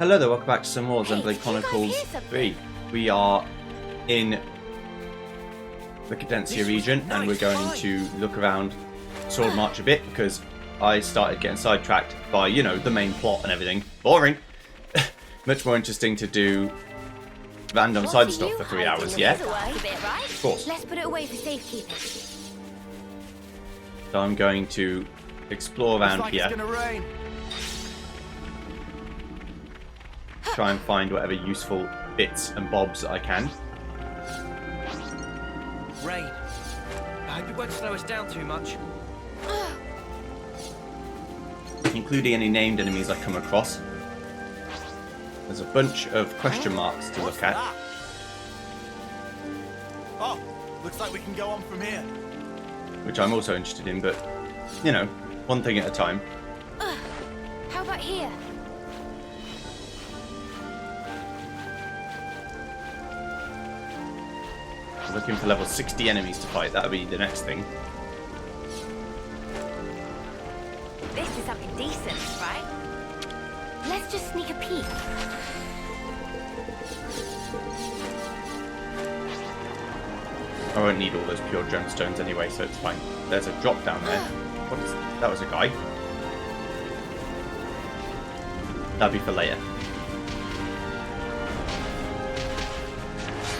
Hello there, welcome back to some more Xenoblade Chronicles 3. We are in the Cadencia region and we're going to look around Sword March a bit because I started getting sidetracked by, you know, the main plot and everything. Boring! Much more interesting to do random side stuff for 3 hours, yeah? Of course. Let's put it away for safekeeping. So I'm going to explore around here. Try and find whatever useful bits and bobs that I can. Rain. I hope it won't slow us down too much. Including any named enemies I come across. There's a bunch of question marks to look at. Oh, looks like we can go on from here. Which I'm also interested in, but, you know, one thing at a time. How about here? Looking for level 60 enemies to fight, that'll be the next thing. This is something decent, right? Let's just sneak a peek. I won't need all those pure gemstones anyway, so it's fine. There's a drop down there. What is that? Was a guy. That'll be for later.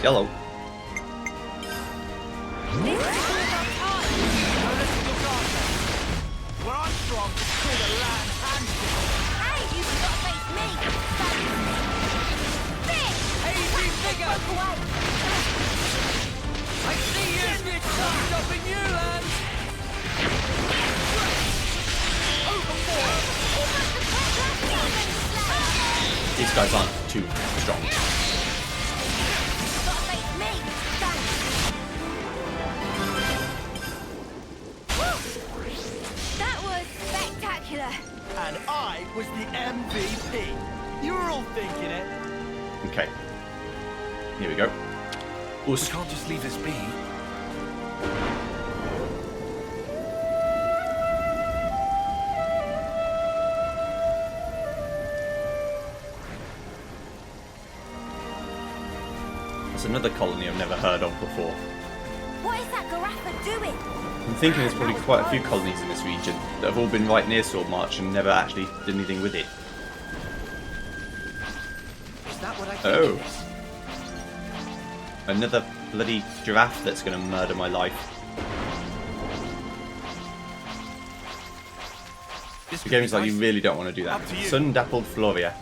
Yellow. This is all about time. Where I'm from, it's called a land handshake. Hey, you forgot to face me. Fish! Easy figure! Poke away. I see you! It's not stopping you, lads! Overboard! He must have caught that slave. These guys aren't too strong. Forgot to face me. Thanks. Woo! That was spectacular. And I was the MVP. You were all thinking it. Okay. Here we go. We can't just leave this be. There's another colony I've never heard of before. What is that Garaffa doing? I'm thinking there's probably quite a few colonies in this region that have all been right near Sword March and never actually did anything with it. Is that what I think Oh. it is? Another bloody giraffe that's going to murder my life. This The could game's be like, you nice. really don't want to do that. Up to you. Sun-dappled Floria.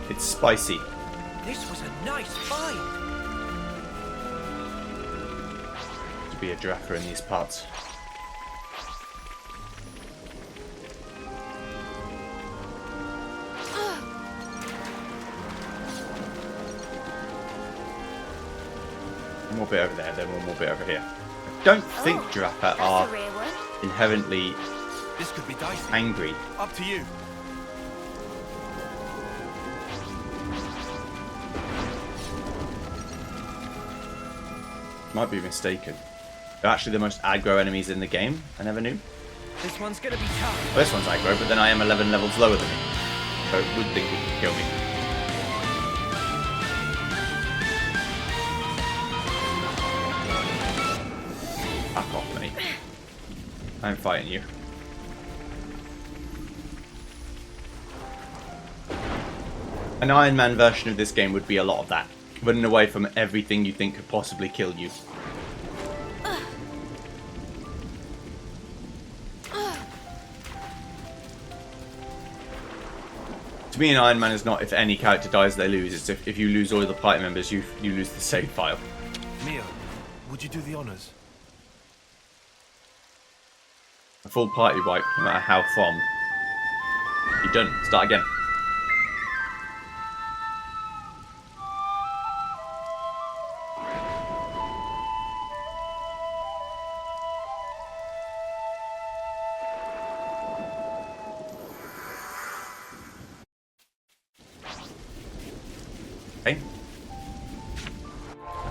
It's spicy. This was a nice find. To be a giraffe in these parts. One more bit over there, then one more bit over here. I don't think giraffe That's are a rare one. inherently This could be dicey. angry. Up to you. Might be mistaken. They're actually the most aggro enemies in the game. I never knew. This one's gonna be tough. Well, this one's aggro, but then I am 11 levels lower than it. So it would think it could kill me. Back off, mate. I'm fighting you. An Iron Man version of this game would be a lot of that. Running away from everything you think could possibly kill you. To me, an Iron Man is not if any character dies, they lose. It's if you lose all the party members, you lose the save file. Mio, would you do the honors? A full party wipe, no matter how from. You're done. Start again.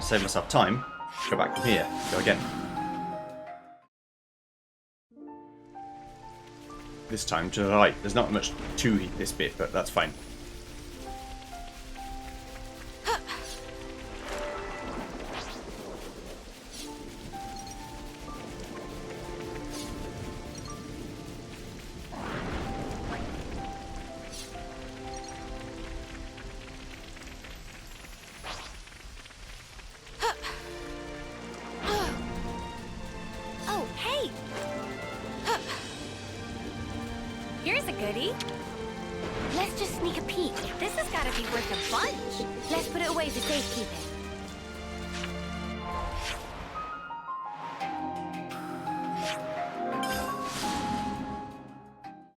save myself time, go back from here, go again. This time to the right. There's not much to this bit, but that's fine. Oh, hey! Here's a goodie. Let's just sneak a peek. This has got to be worth a bunch. Let's put it away for safekeeping.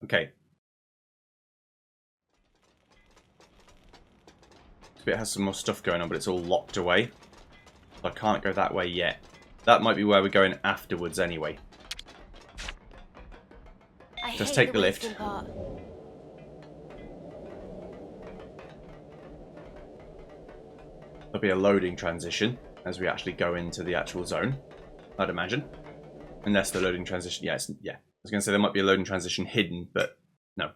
Okay. This bit has some more stuff going on, but it's all locked away. So I can't go that way yet. That might be where we're going afterwards anyway. Just take the lift. There'll be a loading transition as we actually go into the actual zone, I'd imagine. Unless the loading transition... yeah. I was going to say there might be a loading transition hidden, but no.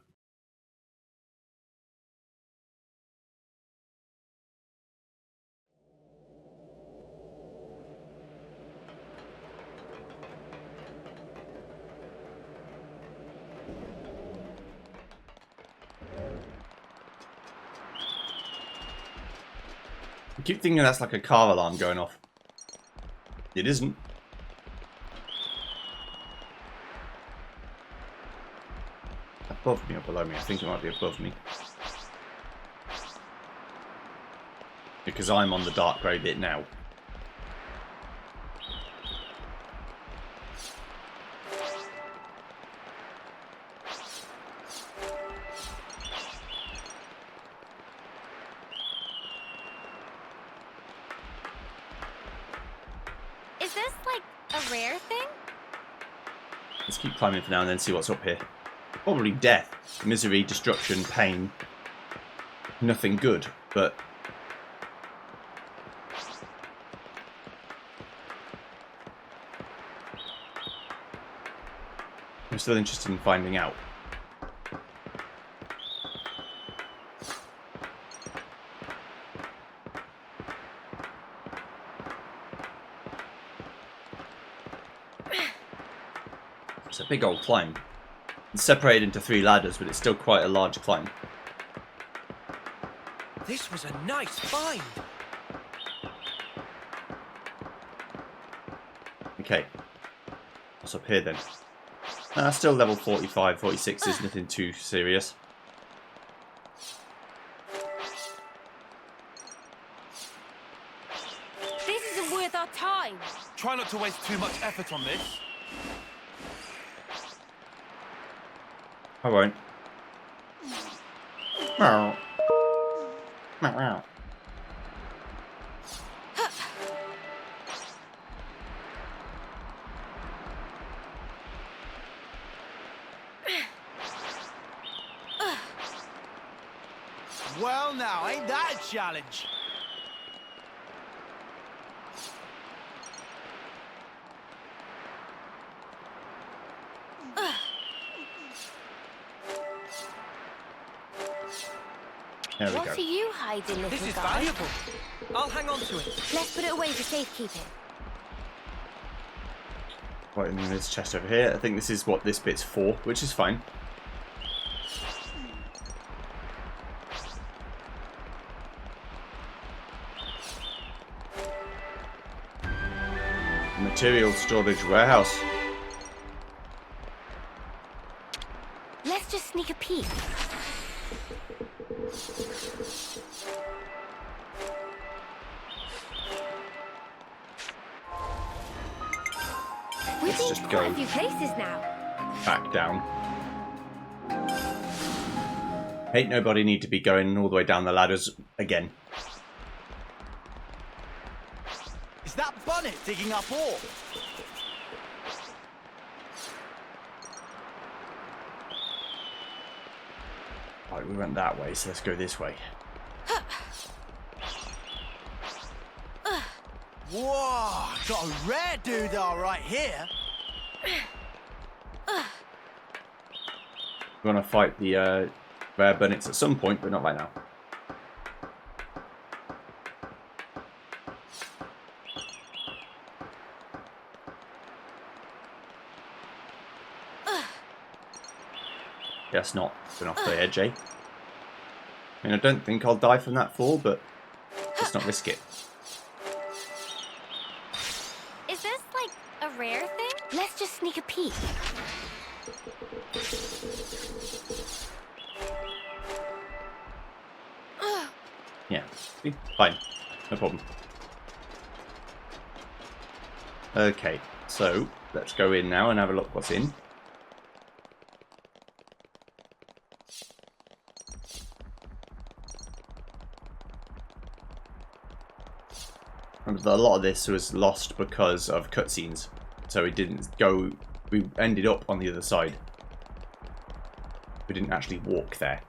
I keep thinking that's like a car alarm going off. It isn't. Above me or below me? I think it might be above me. Because I'm on the dark grey bit now. Is this like a rare thing? Let's keep climbing for now and then see what's up here. Probably death, misery, destruction, pain. Nothing good, but... I'm still interested in finding out. It's a big old climb. It's separated into 3 ladders, but it's still quite a large climb. This was a nice find. Okay. What's up here then? Still level 45, 46 is nothing too serious. This isn't worth our time. Try not to waste too much effort on this. I won't. Meow. Meow, meow. Well now, ain't that a challenge? There we What go. are you hiding, little This is guy? valuable. I'll hang on to it. Let's put it away for safekeeping. Right, and then there's a chest over here. I think this is what this bit's for, which is fine. Material storage warehouse. Let's just sneak a peek. We've Let's been just to go. quite a few places now. Back down. Ain't nobody need to be going all the way down the ladders again. Is that Bonnet digging up ore? Right, we went that way, so let's go this way. Whoa, got a rare doodah right here. We're gonna fight the rare bunnets at some point, but not right now. Guess not. Been off the edge, eh? I mean, I don't think I'll die from that fall, but let's not risk it. Is this like a rare thing? Let's just sneak a peek. Yeah, see? Fine. No problem. Okay, so let's go in now and have a look what's in. And a lot of this was lost because of cutscenes, so we didn't go. We ended up on the other side. We didn't actually walk there.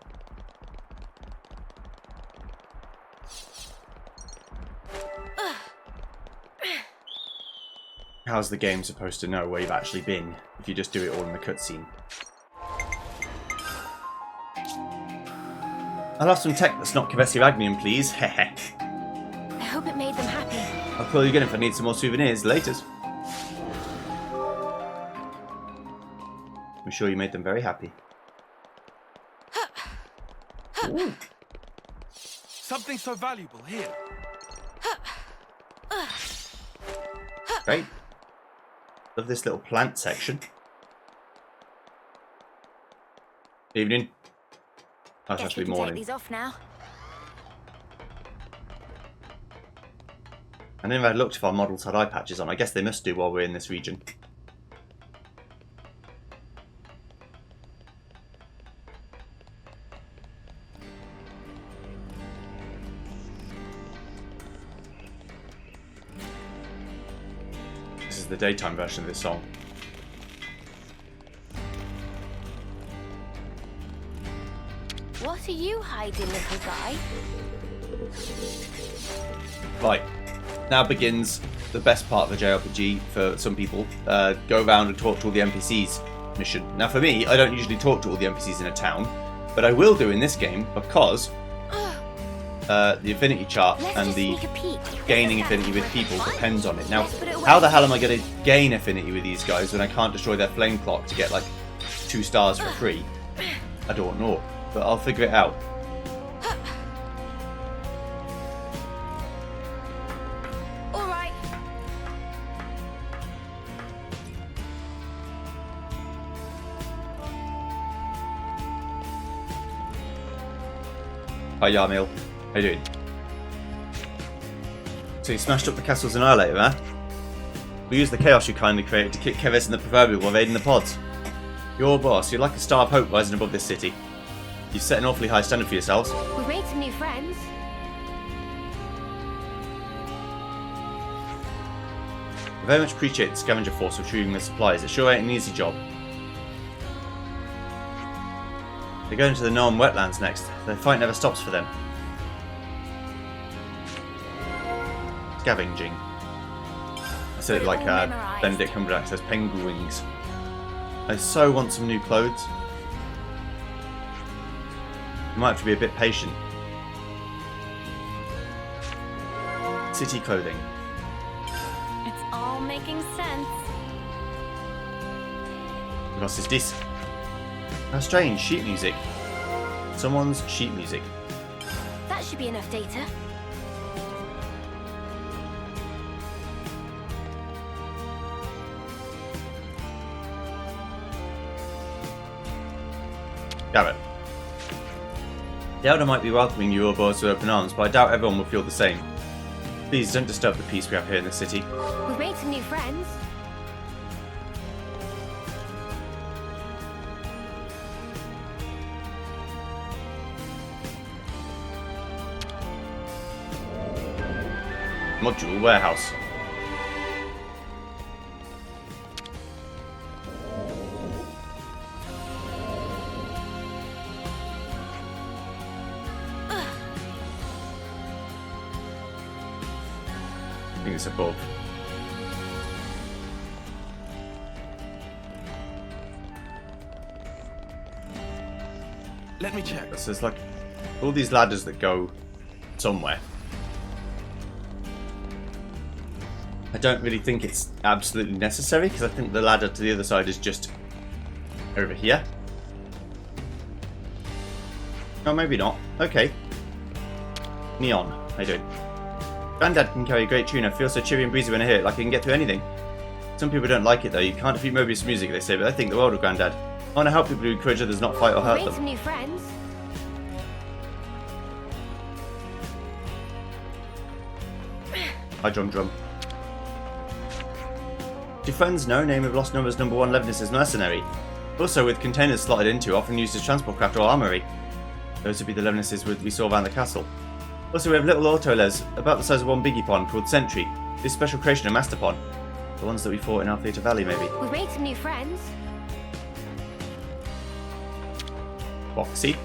How's the game supposed to know where you've actually been if you just do it all in the cutscene? I'll have some tech that's not Kavesi Ragnium, please. Heh. I hope it made them happy. I'll call you again if I need some more souvenirs. Laters. I'm sure you made them very happy. Ooh. Something so valuable here. Great. Love this little plant section. Evening. Oh, it's Guess supposed to we be can take morning. these off now. I never had looked if our models had eye patches on. I guess they must do while we're in this region. This is the daytime version of this song. What are you hiding, little guy? Right. Now begins the best part of the JRPG for some people. Go around and talk to all the NPCs mission. Now for me, I don't usually talk to all the NPCs in a town, but I will do in this game because the affinity chart and the gaining affinity with people depends on it. Now, how the hell am I going to gain affinity with these guys when I can't destroy their flame clock to get like 2 stars for free? I don't know, but I'll figure it out. Hi Yarmil, how you doing? So you smashed up the castle's annihilator, huh? We used the chaos you kindly created to kick Keves in the proverbial while raiding the pods. Your boss, you're like a star of hope rising above this city. You've set an awfully high standard for yourselves. We've made some new friends. I very much appreciate the scavenger force retrieving the supplies. It sure ain't an easy job. They're going to the Gnome wetlands next. The fight never stops for them. Scavenging. I said it like Benedict Cumberbatch says penguin wings. I so want some new clothes. I might have to be a bit patient. City clothing. It's all making sense. What is this? How strange, sheet music. Someone's sheet music. That should be enough data. Garrett. The Elder might be welcoming you aboard with open arms, but I doubt everyone will feel the same. Please don't disturb the peace we have here in the city. We've made some new friends. Module warehouse. I think think it's above. Let me check. So there's like all these ladders that go somewhere. I don't really think it's absolutely necessary because I think the ladder to the other side is just over here. Oh, maybe not. Okay. Neon, how you doing? Grandad can carry a great tune. I feel so cheery and breezy when I hear it, like I can get through anything. Some people don't like it though. You can't defeat Mobius music, they say, but I think the world of Grandad. I want to help people who encourage others not fight or hurt Made them. some new friends. Hi, Drum. Do friends know name of Lost Numbers number 1 Levinus is mercenary? Also with containers slotted into, often used as transport craft or armory. Those would be the Levinuses we saw around the castle. Also we have little auto-les, about the size of one biggie pond, called Sentry. This special creation of Master Pond. The ones that we fought in Altheta Valley, maybe. We've made some new friends. Boxy.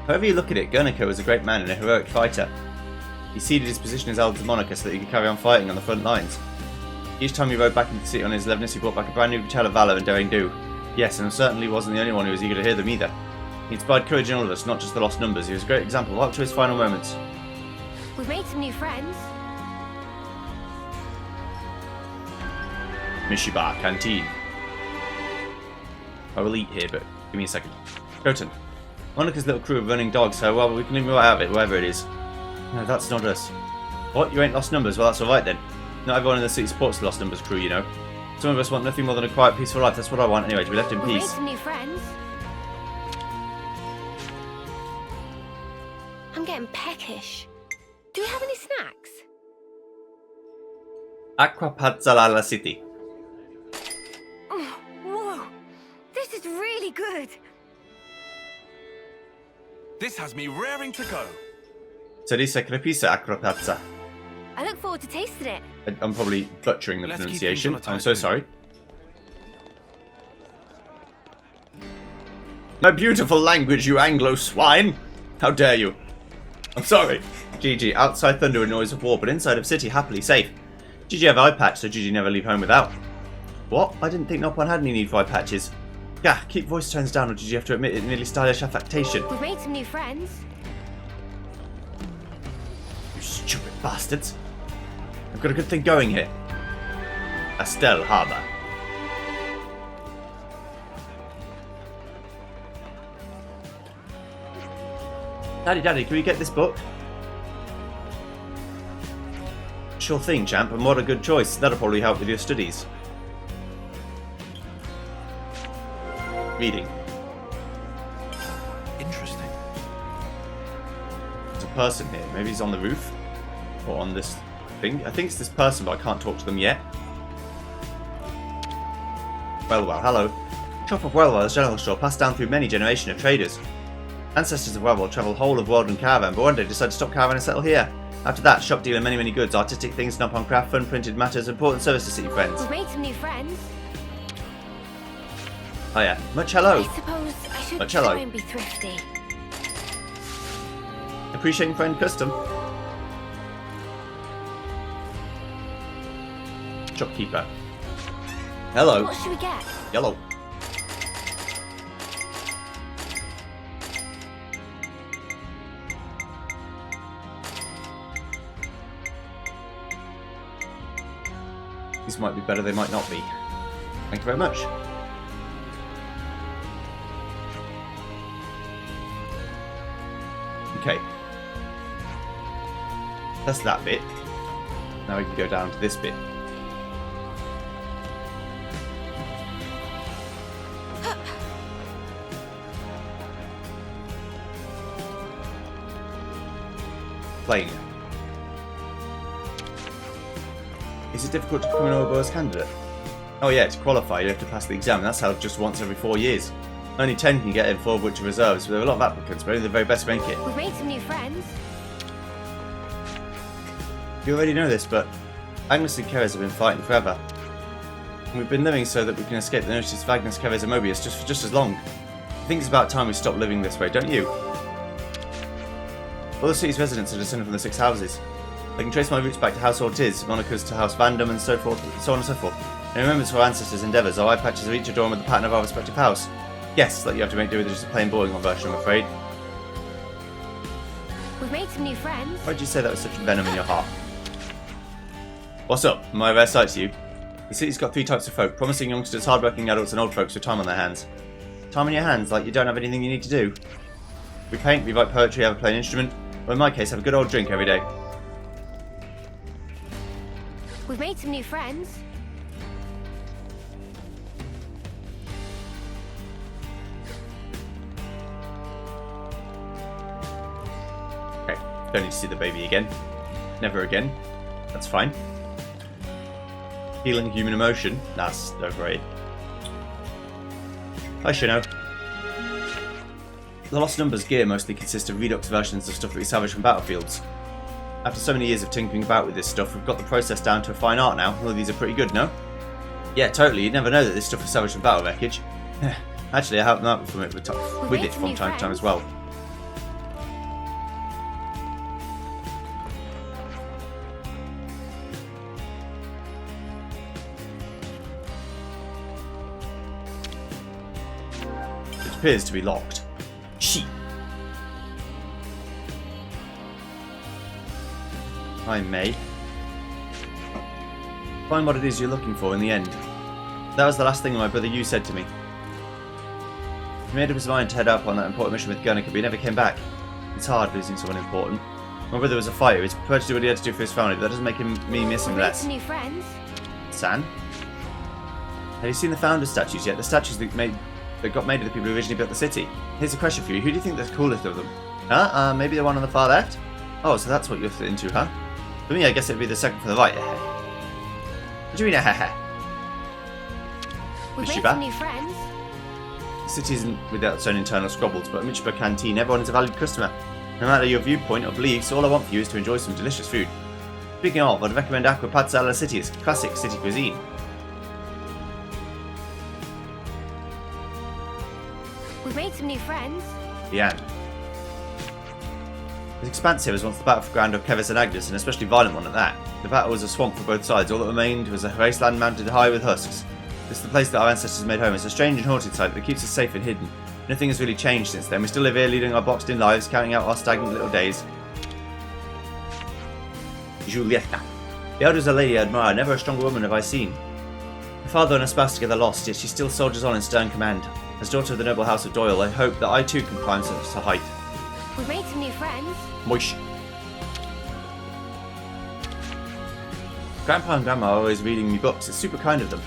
However you look at it, Guernico was a great man and a heroic fighter. He ceded his position as Elder's Monarch so that he could carry on fighting on the front lines. Each time he rode back into the city on his Levinus, he brought back a brand new tale of valour and daring do. Yes, and certainly wasn't the only one who was eager to hear them either. He inspired courage in all of us, not just the Lost Numbers. He was a great example up to his final moments. We've made some new friends. Mishiba Canteen. I will eat here, but give me a second. Croton. Monica's little crew of running dogs, so well, we can leave right out of it, wherever it is. No, that's not us. What? You ain't Lost Numbers? Well, that's alright then. Not everyone in the city supports the Lost Numbers crew, you know. Some of us want nothing more than a quiet, peaceful life. That's what I want anyway, to be left in We've made peace. some new friends. I'm getting peckish. Do we have any snacks? Aquapazzalala City. Oh, whoa! This is really good. This has me raring to go. Teresa Crepisa Aquapazza. I look forward to tasting it. I'm probably butchering the Let's keep pronunciation. things on a I'm tight so note. sorry. My beautiful language, you Anglo swine! How dare you? I'm sorry. GG, outside thunder and noise of war, but inside of city happily safe. GG have eye patch, so GG never leave home without. What? I didn't think Nopon had any need for eye patches. Gah, keep voice tones down or GG have to admit it nearly stylish affectation. We've made some new friends. You stupid bastards. I've got a good thing going here. Astel Harbour. Daddy, can we get this book? Sure thing, champ, and what a good choice. That'll probably help with your studies. Reading. Interesting. There's a person here. Maybe he's on the roof? Or on this thing? I think it's this person, but I can't talk to them yet. Well, hello. Shop of Wellwell's general store passed down through many generations of traders. Ancestors of Wellwell travel whole of world in caravan, but one day decided to stop caravan and settle here. After that, shop dealer many goods, artistic things, Nopon craft, fun printed matters, important service to city friends. We've made some new friends. Oh yeah, much hello. I suppose I should Much hello. try and be thrifty. Appreciating friend custom. Shopkeeper. Hello. What should we get? Yellow. These might be better, they might not be. Thank you very much. Okay. That's that bit. Now we can go down to this bit. Playing. Is it difficult to become an Ouroboros candidate? Oh yeah, to qualify you have to pass the exam, and that's held just once every 4 years. Only 10 can get in, 4 of which are reserves, but there are a lot of applicants, but only the very best make it. We've made some new friends. You already know this, but Agnes and Keres have been fighting forever. And we've been living so that we can escape the notice of Agnes, Keres and Mobius for just as long. I think it's about time we stop living this way, don't you? All the city's residents are descended from the 6 houses. I can trace my roots back to House Ortiz, Monica's to House Vandam, and so forth, so on and so forth. In remembrance of our ancestors' endeavours, our eye patches of each adorned with the pattern of our respective house. Yes, like you have to make do with just a plain boring version, I'm afraid. We've made some new friends. Why did you say that with such venom in your heart? What's up? Am I a rare sight to you? The city's got 3 types of folk: promising youngsters, hard-working adults, and old folks with time on their hands. Time on your hands, like you don't have anything you need to do. We paint, we write poetry, have a play an instrument, or in my case, have a good old drink every day. We've made some new friends. Okay, don't need to see the baby again. Never again. That's fine. Healing human emotion. That's no great. Hi, Shino. The Lost Numbers gear mostly consists of redux versions of stuff that we salvage from battlefields. After so many years of tinkering about with this stuff, we've got the process down to a fine art now. Well, these are pretty good, no? Yeah, totally. You'd never know that this stuff is salvaged from battle wreckage. Actually, I help them out with it from time to time as well. It appears to be locked. Sheep. I may. Find what it is you're looking for in the end. That was the last thing my brother Yu said to me. He made up his mind to head out on that important mission with Guernica, but he never came back. It's hard losing someone important. My brother was a fighter. He's prepared to do what he had to do for his family, but that doesn't make me miss him less. New friends. San? Have you seen the founder statues yet? The statues that got made of the people who originally built the city. Here's a question for you. Who do you think is the coolest of them? Huh? Maybe the one on the far left? Oh, so that's what you're into, huh? For me, I guess it'd be the second from the right. What do you mean, We've made Mishiba? some new friends. The city isn't without its own internal squabbles, but at Mishiba Canteen, everyone is a valued customer. No matter your viewpoint or beliefs, all I want for you is to enjoy some delicious food. Speaking of, I'd recommend Aqua Pazza alla City as classic city cuisine. We've made some new friends. The end. As expansive as once the battleground of Kevis and Agnes, an especially violent one at that. The battle was a swamp for both sides. All that remained was a wasteland mounted high with husks. This is the place that our ancestors made home. It's a strange and haunted site that keeps us safe and hidden. Nothing has really changed since then. We still live here, leading our boxed-in lives, counting out our stagnant little days. Julieta. The elder is a lady I admire. Never a stronger woman have I seen. Her father and her spouse together lost, yet she still soldiers on in stern command. As daughter of the noble house of Doyle, I hope that I too can climb such a height. We've made some new friends. Moish. Grandpa and Grandma are always reading me books. It's super kind of them.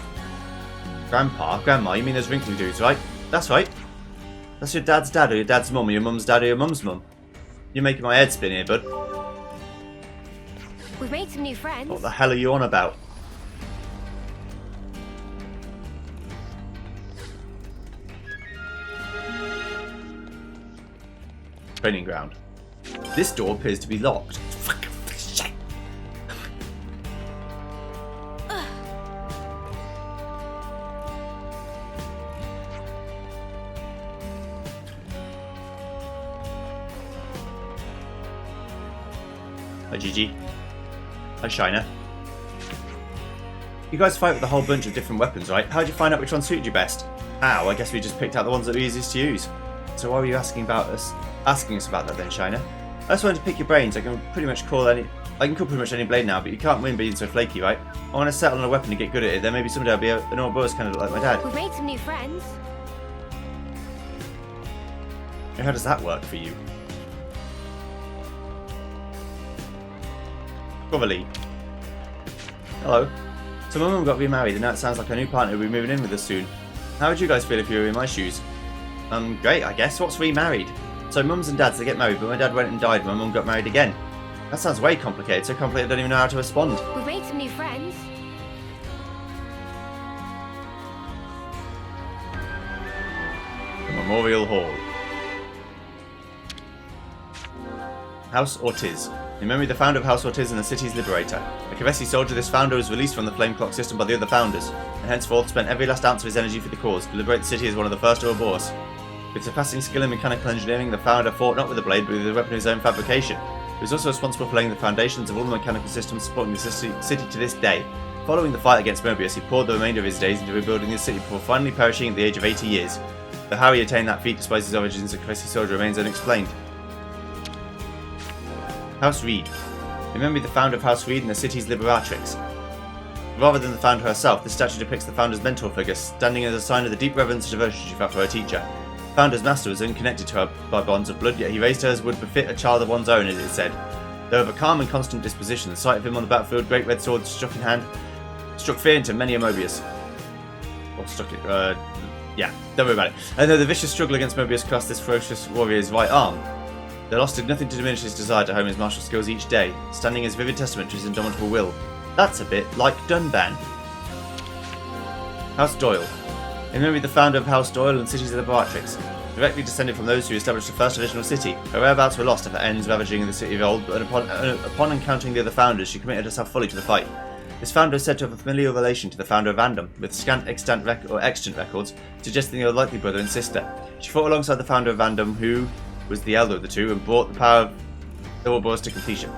Grandpa? Grandma? You mean those wrinkly dudes, right? That's right. That's your dad's dad or your dad's mum or your mum's dad or your mum's mum. You're making my head spin here, bud. We've made some new friends. What the hell are you on about? Training ground. This door appears to be locked. Fucking shit. Hi Gigi. Hi Shiner. You guys fight with a whole bunch of different weapons, right? How'd you find out which one suited you best? Ow, I guess we just picked out the ones that were easiest to use. So why were you asking us about that then, Shiner? I just wanted to pick your brains. I can call pretty much any blade now, but you can't win being so flaky, right? I want to settle on a weapon to get good at it. Then maybe someday I'll be an old boss kind of like my dad. We've made some new friends. How does that work for you? Probably. Hello. So my mum got remarried and now it sounds like her new partner will be moving in with us soon. How would you guys feel if you were in my shoes? Great, I guess. What's remarried? So mums and dads, they get married, but my dad went and died and my mum got married again. That sounds way complicated, so complicated I don't even know how to respond. We've made some new friends. The Memorial Hall. House Ortiz. In memory of the founder of House Ortiz and the city's liberator. A Kevesi soldier, this founder was released from the flame clock system by the other founders, and henceforth spent every last ounce of his energy for the cause, to liberate the city as one of the first Ouroboros. With surpassing skill in mechanical engineering, the founder fought not with a blade, but with a weapon of his own fabrication. He was also responsible for laying the foundations of all the mechanical systems supporting the city to this day. Following the fight against Mobius, he poured the remainder of his days into rebuilding the city before finally perishing at the age of 80 years. Though how he attained that feat despite his origins as a Confessing soldier remains unexplained. House Reed. In memory of the founder of House Reed and the city's Liberatrix. Rather than the founder herself, this statue depicts the founder's mentor figure, standing as a sign of the deep reverence and devotion she felt for her teacher. The founder's master was unconnected to her by bonds of blood, yet he raised her as would befit a child of one's own, as it is said. Though of a calm and constant disposition, the sight of him on the battlefield, great red sword struck in hand, struck fear into many a Mobius. Or struck it, yeah, don't worry about it. And though the vicious struggle against Mobius cost this ferocious warrior's right arm, the loss did nothing to diminish his desire to hone his martial skills each day, standing as vivid testament to his indomitable will. That's a bit like Dunban. House Doyle. In memory of the founder of House Doyle and cities of the Beatrix, directly descended from those who established the first original city, her whereabouts were lost after ends ravaging the city of old, but upon encountering the other founders, she committed herself fully to the fight. This founder is said to have a familial relation to the founder of Andom, with scant extant records suggesting they were likely brother and sister. She fought alongside the founder of Andom, who was the elder of the two, and brought the power of the Ouroboros to completion.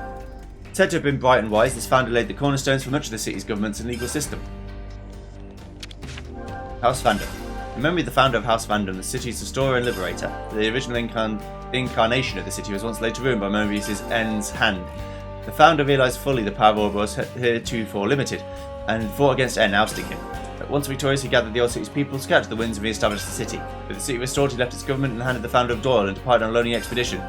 Said to have been bright and wise, this founder laid the cornerstones for much of the city's government and legal system. House Fandom. In memory of the founder of House Fandom, the city's restorer and liberator, the original incarnation of the city was once laid to ruin by Mobius' N's hand. The founder realised fully the power of Ouroboros heretofore limited, and fought against N, ousting him. But once victorious, he gathered the old city's people, scattered the winds, and re-established the city. With the city restored, he left its government in the hand of the founder of Doyle and departed on a lonely expedition.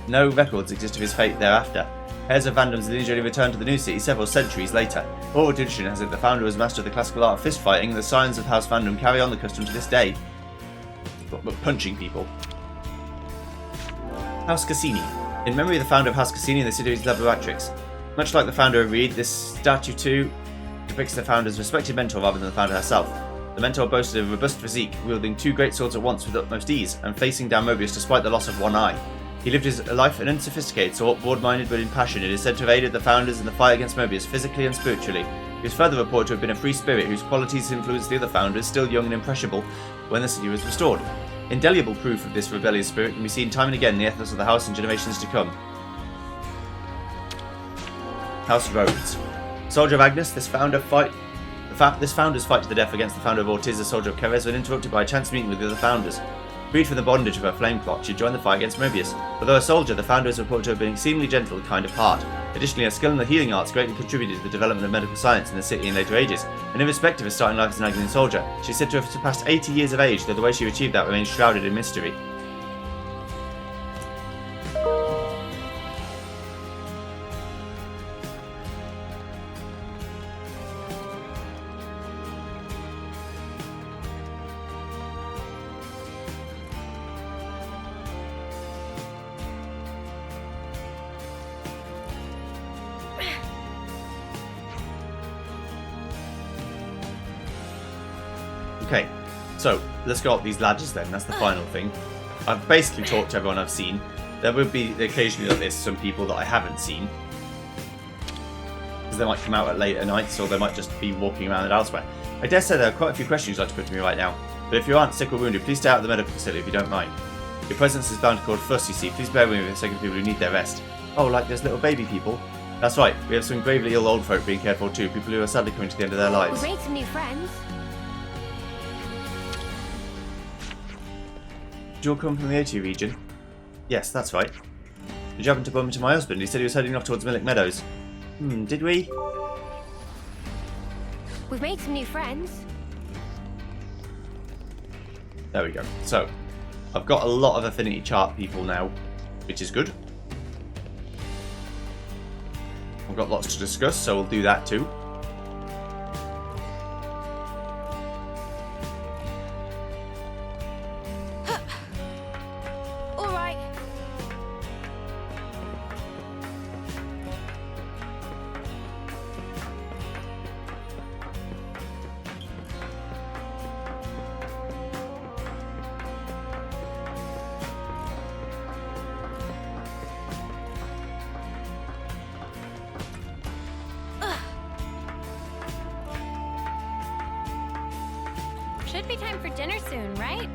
No records exist of his fate thereafter. Heirs of Vandom's lineage only returned to the new city several centuries later. Oral tradition has it the founder was master of the classical art of fist fighting, and the scions of House Vandom carry on the custom to this day. But punching people. House Cassini. In memory of the founder of House Cassini and the city's Liberatrix. Much like the founder of Reed, this statue too depicts the founder's respected mentor rather than the founder herself. The mentor boasted a robust physique, wielding two great swords at once with utmost ease, and facing down Mobius despite the loss of one eye. He lived his life an unsophisticated sort, broad-minded but impassioned. It is said to have aided the founders in the fight against Mobius physically and spiritually. He was further reported to have been a free spirit whose qualities influenced the other founders, still young and impressionable, when the city was restored. Indelible proof of this rebellious spirit can be seen time and again in the ethos of the house in generations to come. House Rhodes. Soldier of Agnes, this founder's fight to the death against the founder of Ortiz, the soldier of Kerez, was interrupted by a chance meeting with the other founders. Freed from the bondage of her flame plot, she joined the fight against Mobius. Although a soldier, the founder is reported to have been exceedingly gentle and kind of heart. Additionally, her skill in the healing arts greatly contributed to the development of medical science in the city in later ages, and irrespective of starting life as an Agnian soldier, she is said to have surpassed 80 years of age, though the way she achieved that remains shrouded in mystery. Okay, so let's go up these ladders then, that's the final thing. I've basically talked to everyone I've seen. There will be occasionally like this some people that I haven't seen. Because they might come out at late at nights or they might just be walking around elsewhere. I dare say there are quite a few questions you'd like to put to me right now. But if you aren't sick or wounded, please stay out of the medical facility if you don't mind. Your presence is bound to cause fuss, you see. Please bear with me for the sake of people who need their rest. Oh, like those little baby people? That's right, we have some gravely ill old folk being cared for too, people who are sadly coming to the end of their lives. We've made some new friends. Did you all come from the AT region? Yes, that's right. Did you happen to bump into my husband? He said he was heading off towards Millick Meadows. Did we? We've made some new friends. There we go. So, I've got a lot of affinity chart people now, which is good. I've got lots to discuss, so we'll do that too. Should be time for dinner soon, right?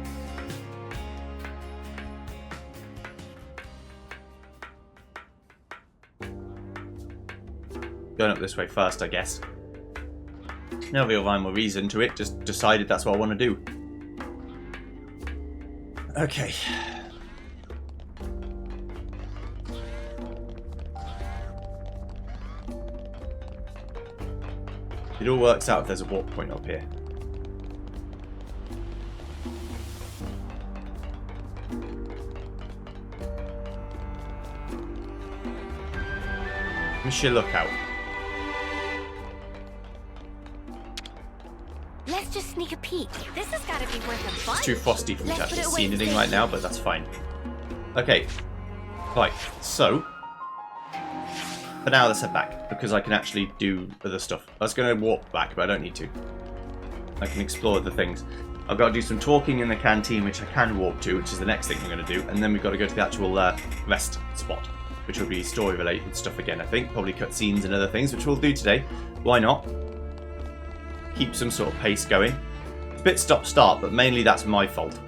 going up this way first, I guess. No real rhyme or reason to it, just decided that's what I want to do. Okay. It all works out if there's a warp point up here. Sheer lookout. Let's just sneak a peek. This has got to be worth a bunch. It's too frosty for me to Let's actually put it see away anything for right now, safety. but that's fine. Okay. Right, so for now let's head back, because I can actually do other stuff. I was going to walk back, but I don't need to. I can explore the things. I've got to do some talking in the canteen, which I can walk to, which is the next thing I'm going to do, and then we've got to go to the actual rest spot, which will be story related stuff again, I think. Probably cutscenes and other things, which we'll do today. Why not? Keep some sort of pace going. It's a bit stop-start, but mainly that's my fault.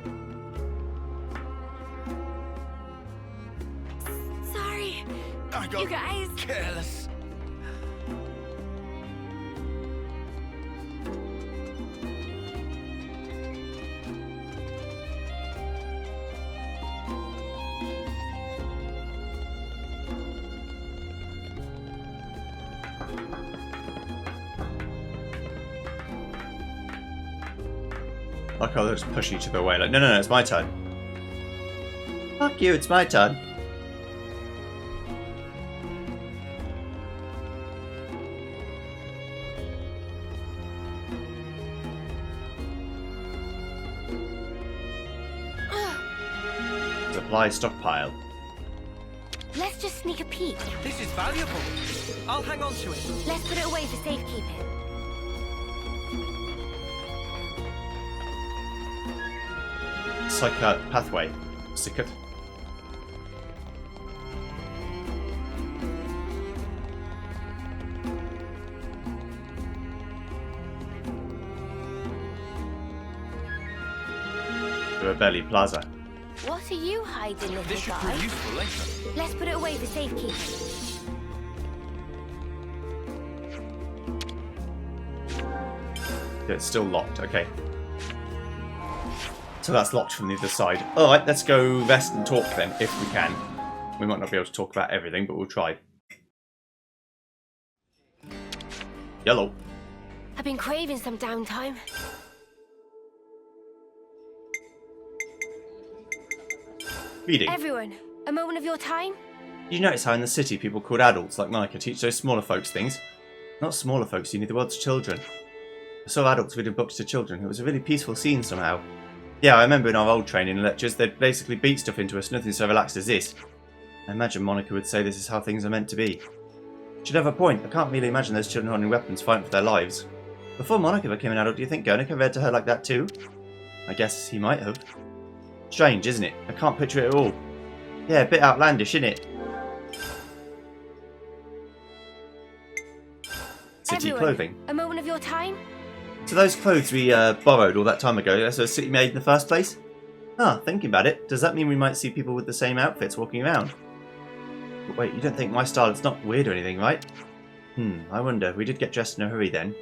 Sorry. I got You guys. careless. Like how they'll just push each other away. Like, no, no, no, it's my turn. Fuck you, it's my turn. Supply stockpile. Let's just sneak a peek. This is valuable. I'll hang on to it. Let's put it away for safekeeping. It's like a pathway. Secret. Belly Plaza. What are you hiding, little This should guy? prove useful later. Let's put it away for safekeeping. Yeah, it's still locked. Okay. So that's locked from the other side. Alright, let's go rest and talk then, if we can. We might not be able to talk about everything, but we'll try. Yellow. I've been craving some downtime. Feeding. Everyone, a moment of your time? Did you notice how in the city people called adults like Micah teach those smaller folks things? Not smaller folks, you need the world's children. I saw adults reading books to children. It was a really peaceful scene somehow. Yeah, I remember in our old training lectures, they'd basically beat stuff into us, nothing so relaxed as this. I imagine Monica would say this is how things are meant to be. She'd have a point. I can't really imagine those children holding weapons fighting for their lives. Before Monica became an adult, do you think Guernica read to her like that too? I guess he might have. Strange, isn't it? I can't picture it at all. Yeah, a bit outlandish, isn't it? City Everyone, clothing. a moment of your time? So those clothes we borrowed all that time ago, that's a city made in the first place? Ah, thinking about it, does that mean we might see people with the same outfits walking around? But wait, you don't think my style is not weird or anything, right? I wonder, we did get dressed in a hurry then.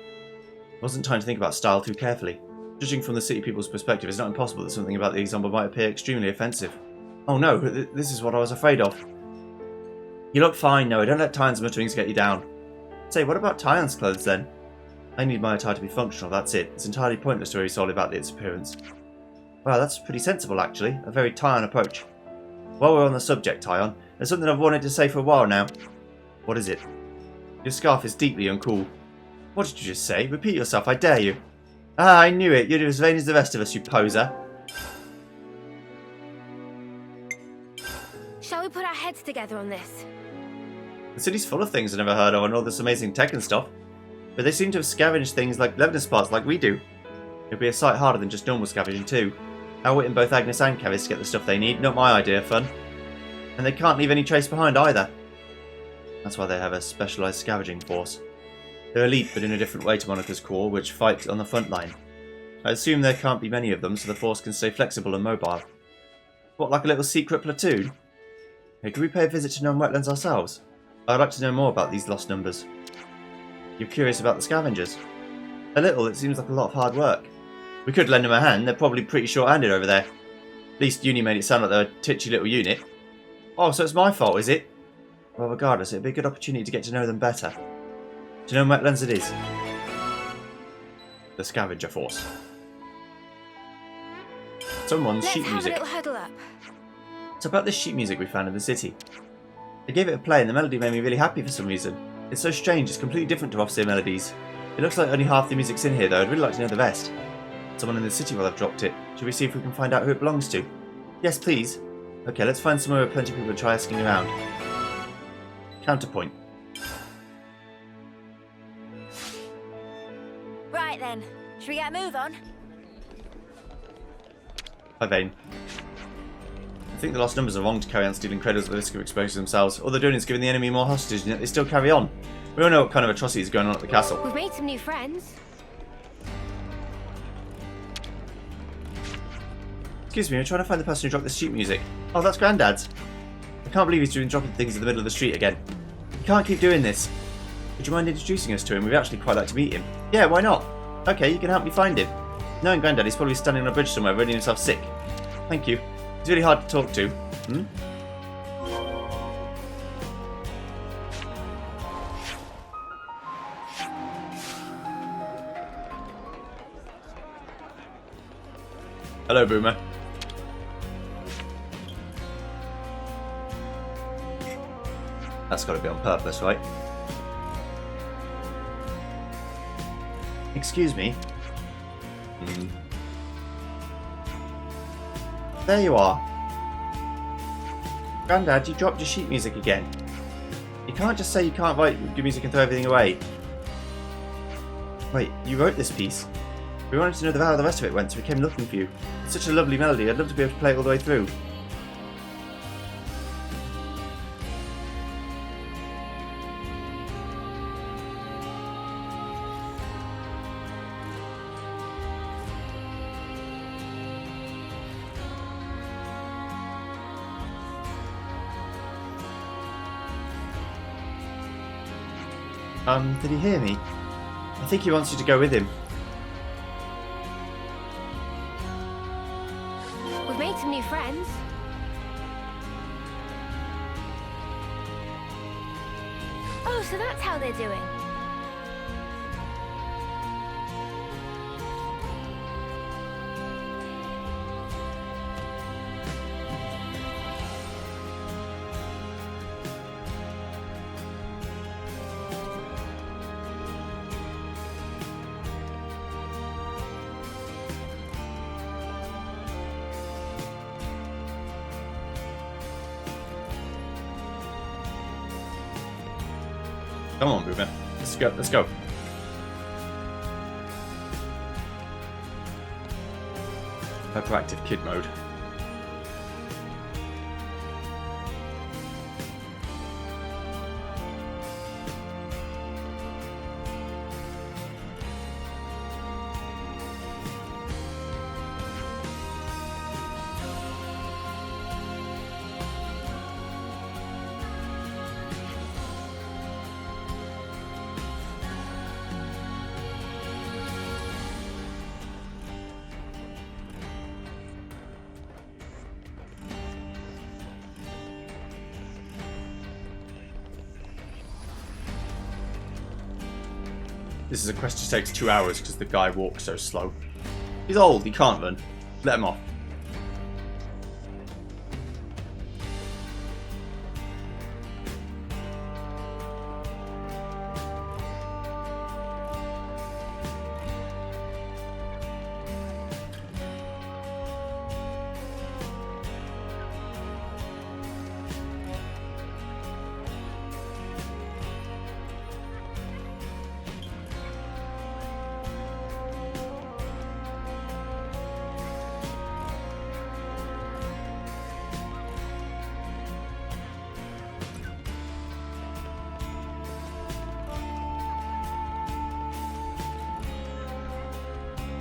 Wasn't time to think about style too carefully. Judging from the city people's perspective, it's not impossible that something about the example might appear extremely offensive. Oh no, this is what I was afraid of. You look fine, Noah, don't let Tyan's mutterings get you down. Say, what about Tyan's clothes then? I need my attire to be functional, that's it. It's entirely pointless to worry solely about its appearance. Wow, that's pretty sensible actually. A very Tyon approach. While we're on the subject, Tyon, there's something I've wanted to say for a while now. What is it? Your scarf is deeply uncool. What did you just say? Repeat yourself, I dare you. Ah, I knew it. You're as vain as the rest of us, you poser. Shall we put our heads together on this? The city's full of things I've never heard of and all this amazing tech and stuff. But they seem to have scavenged things like Levinus parts like we do. It'll be a sight harder than just normal scavenging too. Outwitting both Agnes and Kavis to get the stuff they need, not my idea of fun. And they can't leave any trace behind either. That's why they have a specialised scavenging force. They're elite but in a different way to Monica's Corps, which fight on the front line. I assume there can't be many of them so the force can stay flexible and mobile. What, like a little secret platoon? Hey, could we pay a visit to known wetlands ourselves? I'd like to know more about these lost numbers. You're curious about the scavengers? A little, it seems like a lot of hard work. We could lend them a hand, they're probably pretty short-handed over there. At least Uni made it sound like they're a titchy little unit. Oh, so it's my fault, is it? Well, regardless, it'd be a good opportunity to get to know them better. Do you know what lens it is? The scavenger force. Someone's sheet music. Let's have a little huddle up. It's about this sheet music we found in the city. I gave it a play and the melody made me really happy for some reason. It's so strange, it's completely different to Offseer melodies. It looks like only half the music's in here though, I'd really like to know the rest. Someone in the city will have dropped it. Should we see if we can find out who it belongs to? Yes, please. Okay, let's find somewhere where plenty of people will try asking around. Counterpoint. Right then, should we get a move on? Hi, Vane. I think the lost numbers are wrong to carry on stealing cradles at the risk of exposing themselves. All they're doing is giving the enemy more hostages, and yet they still carry on. We all know what kind of atrocities are going on at the castle. We've made some new friends. Excuse me, we're trying to find the person who dropped this sheet music. Oh, that's Grandad's. I can't believe he's been dropping things in the middle of the street again. You can't keep doing this. Would you mind introducing us to him? We'd actually quite like to meet him. Yeah, why not? Okay, you can help me find him. Knowing Grandad, he's probably standing on a bridge somewhere, running himself sick. Thank you. He's really hard to talk to. Hmm? Hello, Boomer. That's got to be on purpose, right? Excuse me. There you are. Grandad, you dropped your sheet music again. You can't just say you can't write good music and throw everything away. Wait, you wrote this piece? We wanted to know how the rest of it went, so we came looking for you. It's such a lovely melody, I'd love to be able to play it all the way through. Did he hear me? I think he wants you to go with him. We've made some new friends. Oh, so that's how they're doing. Come on, Boomer. Let's go. Let's go. Hyperactive kid mode. This is a quest that takes 2 hours because the guy walks so slow. He's old, he can't run. Let him off.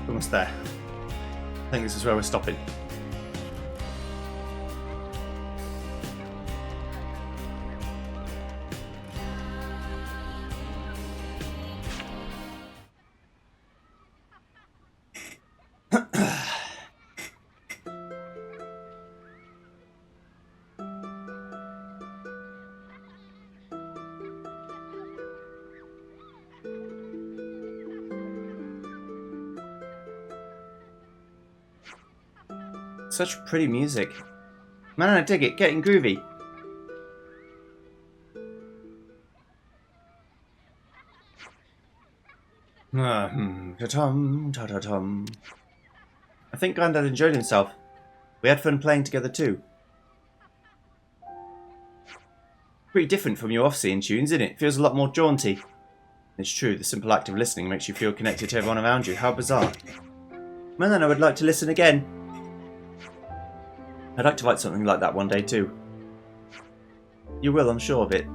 Almost there. I think this is where we're stopping. Such pretty music. Man, I dig it. Getting groovy. Ta-tum, ta-ta-tum. I think Grandad enjoyed himself. We had fun playing together too. Pretty different from your off-scene tunes, isn't it? It feels a lot more jaunty. It's true, the simple act of listening makes you feel connected to everyone around you. How bizarre. Well then, I would like to listen again. I'd like to write something like that one day too. You will, I'm sure of it.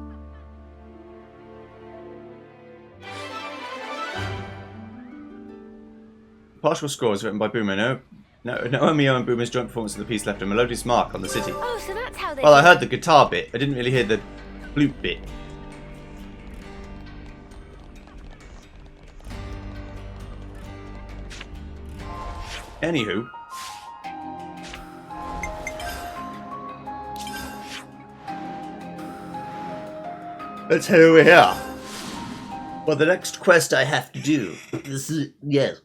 Partial score is written by Boomer. Naomi and Boomer's joint performance of the piece left a melodious mark on the city. Oh, so that's how they... Well, I heard the guitar bit. I didn't really hear the flute bit. Anywho. Let's head over here. For the next quest I have to do. This is... yes.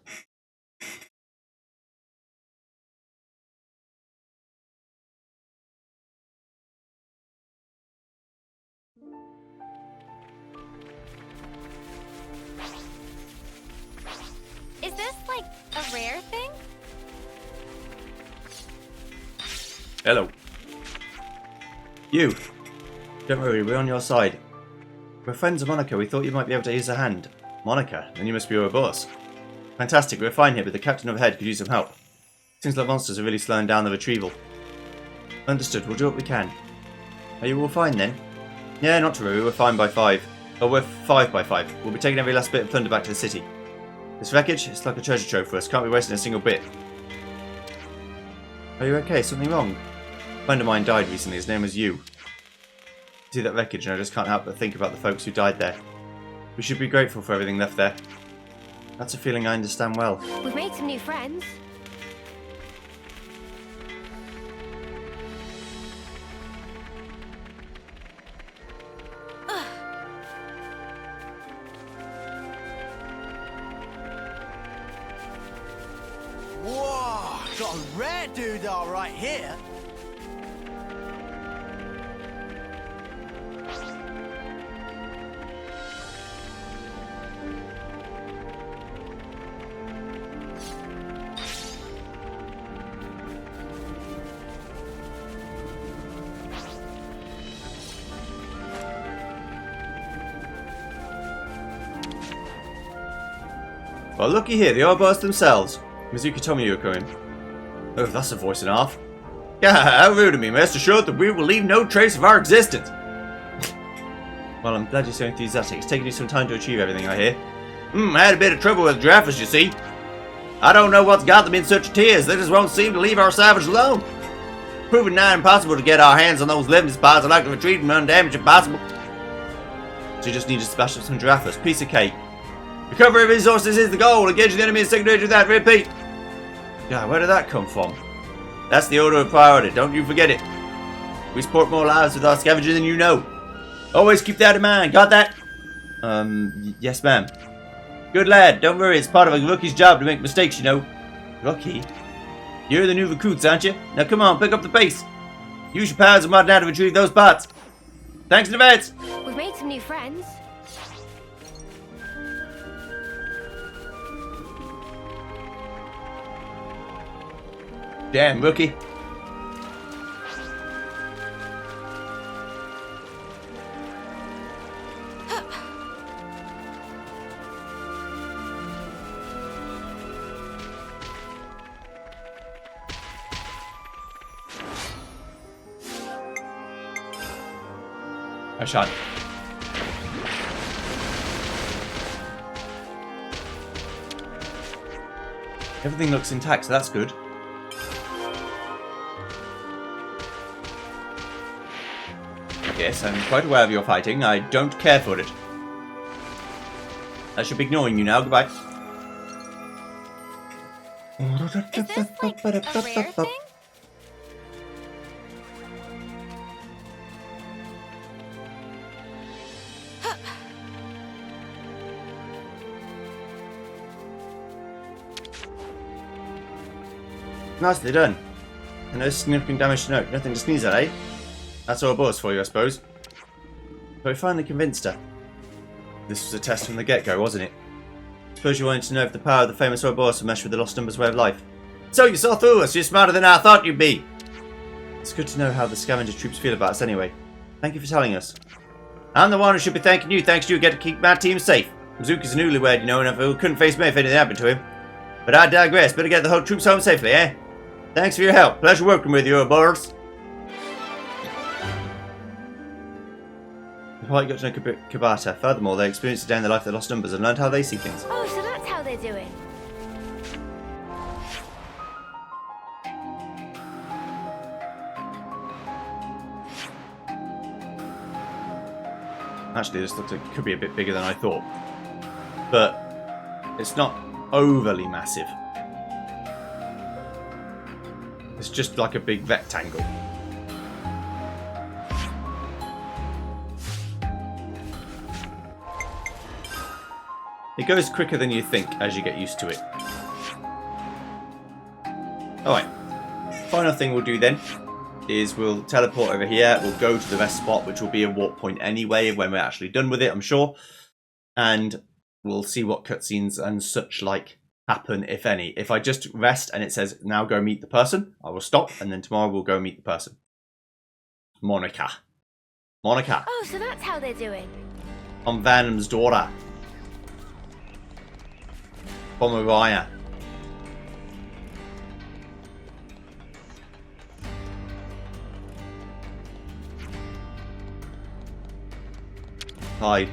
Is this, like, a rare thing? Hello. You. Don't worry, we're on your side. We're friends of Monica. We thought you might be able to use a hand. Monica? Then you must be your boss. Fantastic, we're fine here, but the captain overhead could use some help. Seems like monsters are really slowing down the retrieval. Understood, we'll do what we can. Are you all fine then? Yeah, not to worry, we're fine by 5. Oh, we're 5 by 5. We'll be taking every last bit of plunder back to the city. This wreckage, it's like a treasure trove for us. Can't be wasting a single bit. Are you okay? Something wrong? A friend of mine died recently. His name was Yu. See that wreckage and I just can't help but think about the folks who died there. We should be grateful for everything left there. That's a feeling I understand well. We've made some new friends. Whoa, got a rare doodah right here. Well, looky here, the Ouroboros themselves. Mizuki told me you were coming. Oh, that's a voice and a half. Yeah, how rude of me. Rest assured that we will leave no trace of our existence. Well, I'm glad you're so enthusiastic. It's taken you some time to achieve everything, I hear. I had a bit of trouble with giraffes, you see. I don't know what's got them in such tears. They just won't seem to leave our savage alone. Proving nigh impossible to get our hands on those living spots. I'd like to retrieve them undamaged if possible. So you just need to smash up some giraffes. Piece of cake. Recovery of resources is the goal. Engaging the enemy is secondary to that. Repeat. God, where did that come from? That's the order of priority. Don't you forget it. We support more lives with our scavengers than you know. Always keep that in mind. Got that? Yes, ma'am. Good lad. Don't worry. It's part of a rookie's job to make mistakes, you know. Rookie? You're the new recruits, aren't you? Now come on, pick up the pace. Use your powers and whatnot to retrieve those bots. Thanks in advance. We've made some new friends. Damn, rookie. I shot. Everything looks intact, so that's good. Yes, I'm quite aware of your fighting. I don't care for it. I should be ignoring you now. Goodbye. Is this, like, a rare thing? Nicely done. And no significant damage to note. Nothing to sneeze at, eh? That's all boss for you, I suppose. But we finally convinced her. This was a test from the get-go, wasn't it? Suppose you wanted to know if the power of the famous Ouroboros would mesh with the Lost Numbers' way of life. So you saw through us. You're smarter than I thought you'd be. It's good to know how the scavenger troops feel about us anyway. Thank you for telling us. I'm the one who should be thanking you. Thanks to you, get to keep my team safe. Mizuki's a newlywed, you know, and I couldn't face me if anything happened to him. But I digress. Better get the whole troops home safely, eh? Thanks for your help. Pleasure working with you, Ouroboros. The party got to know Kabata. Furthermore, they experienced a day in the life of the Lost Numbers and learned how they see things. Oh, so that's how they're doing. Actually, this looks like it could be a bit bigger than I thought. But it's not overly massive. It's just like a big rectangle. It goes quicker than you think as you get used to it. Alright. Final thing we'll do then is we'll teleport over here. We'll go to the rest spot, which will be a warp point anyway when we're actually done with it, I'm sure. And we'll see what cutscenes and such like happen, if any. If I just rest and it says, now go meet the person, I will stop, and then tomorrow we'll go meet the person. Monica. Monica. Oh, so that's how they're doing. I'm Venom's daughter. Pomerania. Hide.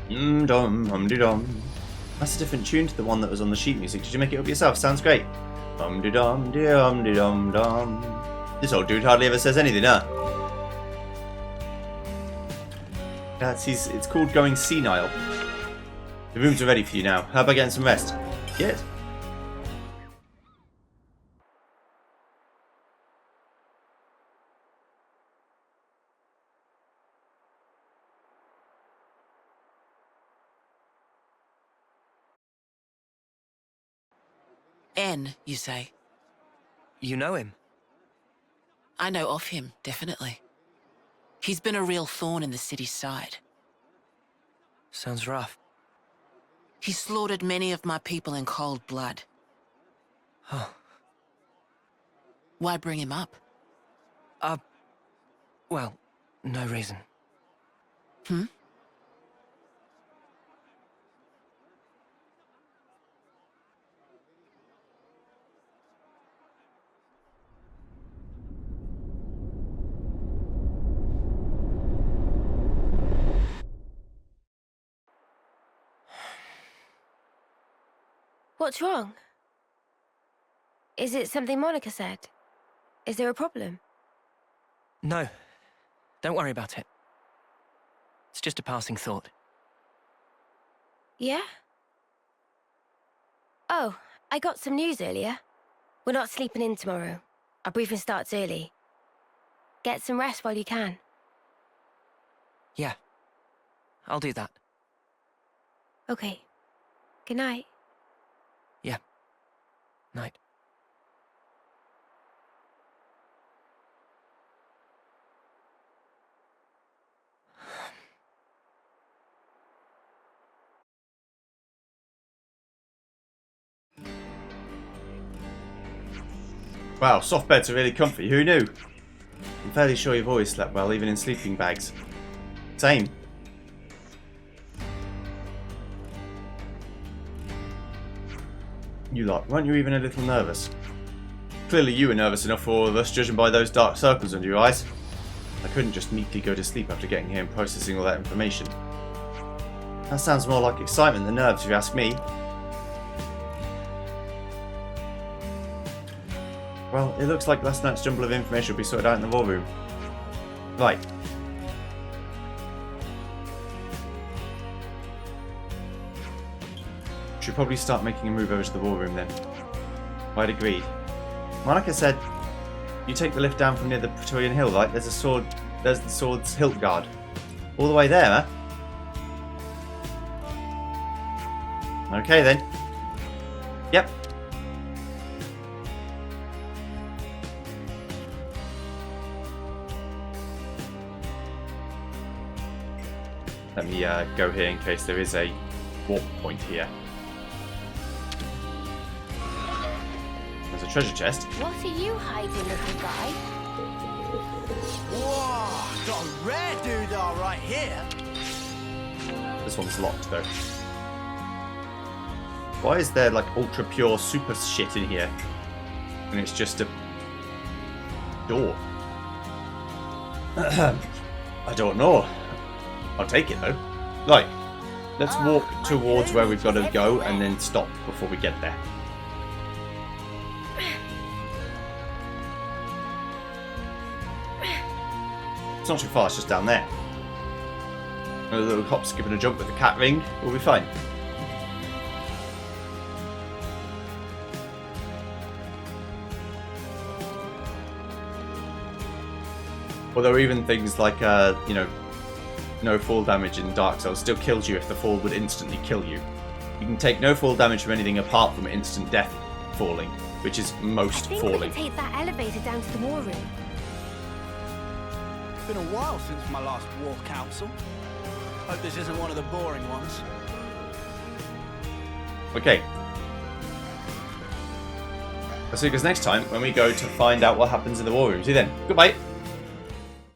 Dum hum dum. That's a different tune to the one that was on the sheet music. Did you make it up yourself? Sounds great. Dum dum dum dum dum. This old dude hardly ever says anything, huh? It's called going senile. The rooms are ready for you now. How about getting some rest? Yes. N, you say? You know him? I know of him, definitely. He's been a real thorn in the city's side. Sounds rough. He slaughtered many of my people in cold blood. Huh. Why bring him up? Well, no reason. Hmm? What's wrong? Is it something Monica said? Is there a problem? No. Don't worry about it. It's just a passing thought. Yeah? Oh, I got some news earlier. We're not sleeping in tomorrow. Our briefing starts early. Get some rest while you can. Yeah. I'll do that. Okay. Good night. Yeah. Night. Wow, soft beds are really comfy. Who knew? I'm fairly sure you've always slept well, even in sleeping bags. Same. You lot, weren't you even a little nervous? Clearly you were nervous enough for all of us, judging by those dark circles under your eyes. I couldn't just neatly go to sleep after getting here and processing all that information. That sounds more like excitement than nerves, if you ask me. Well, it looks like last night's jumble of information will be sorted out in the war room. Right. Should probably start making a move over to the war room then. Quite agreed. Monica said, you take the lift down from near the Praetorian Hill, right? There's the sword's hilt guard. All the way there, huh? Okay then. Yep. Let me go here in case there is a warp point here. There's a treasure chest. What are you hiding, little guy? Whoa, got a rare doodah right here. This one's locked though. Why is there like ultra pure super shit in here? And it's just a door. I don't know. I'll take it though. Right, let's walk towards where we've got to go and then stop before we get there. It's not too far, it's just down there. A little hop, skip and a jump with the cat ring, we'll be fine. Although even things like, you know, no fall damage in Dark Souls still kills you if the fall would instantly kill you. You can take no fall damage from anything apart from instant death falling, which is most I think falling. we can take that elevator down to the war room. It's been a while since my last war council. Hope this isn't one of the boring ones. Okay. I'll see you guys next time when we go to find out what happens in the war room. See you then. Goodbye.